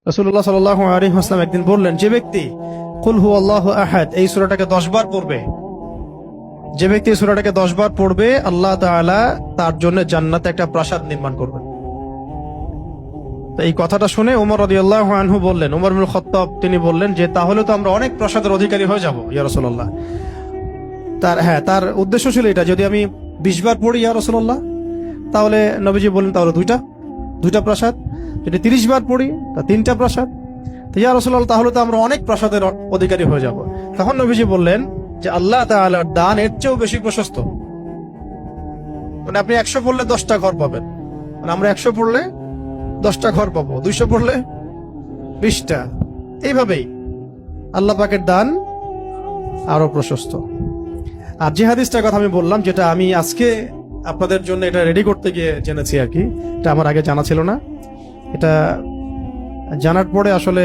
রাসূলুল্লাহ সাল্লাল্লাহু আলাইহি ওয়াসাল্লাম একদিন বললেন, যে ব্যক্তি কুল হুয়াল্লাহু আহাদ এই সূরাটাকে 10 বার পড়বে, যে ব্যক্তি এই সূরাটাকে 10 বার পড়বে, আল্লাহ তাআলা তার জন্য জান্নাতে একটা প্রাসাদ নির্মাণ করবেন। তো এই কথাটা শুনে ওমর রাদিয়াল্লাহু আনহু বললেন, ওমর ইবনে খাত্তাব তিনি বললেন যে তাহলে তো আমরা অনেক প্রাসাদের অধিকারী হয়ে যাব ইয়া রাসূলুল্লাহ। তার উদ্দেশ্য ছিল এটা, যদি আমি 20 বার পড়ি ইয়া রাসূলুল্লাহ, তাহলে নবীজি বললেন তাহলে দুইটা প্রাসাদ, যদি 30 বার পড়ি তা 3টা প্রাসাদ। তো ইয়া রাসূলুল্লাহ তাহলে তো আমরা অনেক প্রাসাদের অধিকারী হয়ে যাব। তখন নবীজি বললেন যে আল্লাহ তাআলার দান এর চেয়েও বেশি প্রশস্ত। মানে আপনি 100 পড়লে 10টা ঘর পাবেন, মানে আমরা 100 পড়লে 10টা ঘর পাবো, 200 পড়লে 20টা। এইভাবেই আল্লাহ পাকের দান আরো প্রশস্ত। আর যে হাদিসটার কথা আমি বললাম, যেটা আমি আজকে আপনাদের জন্য এটা রেডি করতে গিয়ে জেনেছি আর কি, এটা আমার আগে জানা ছিল না। এটা জানার পরে আসলে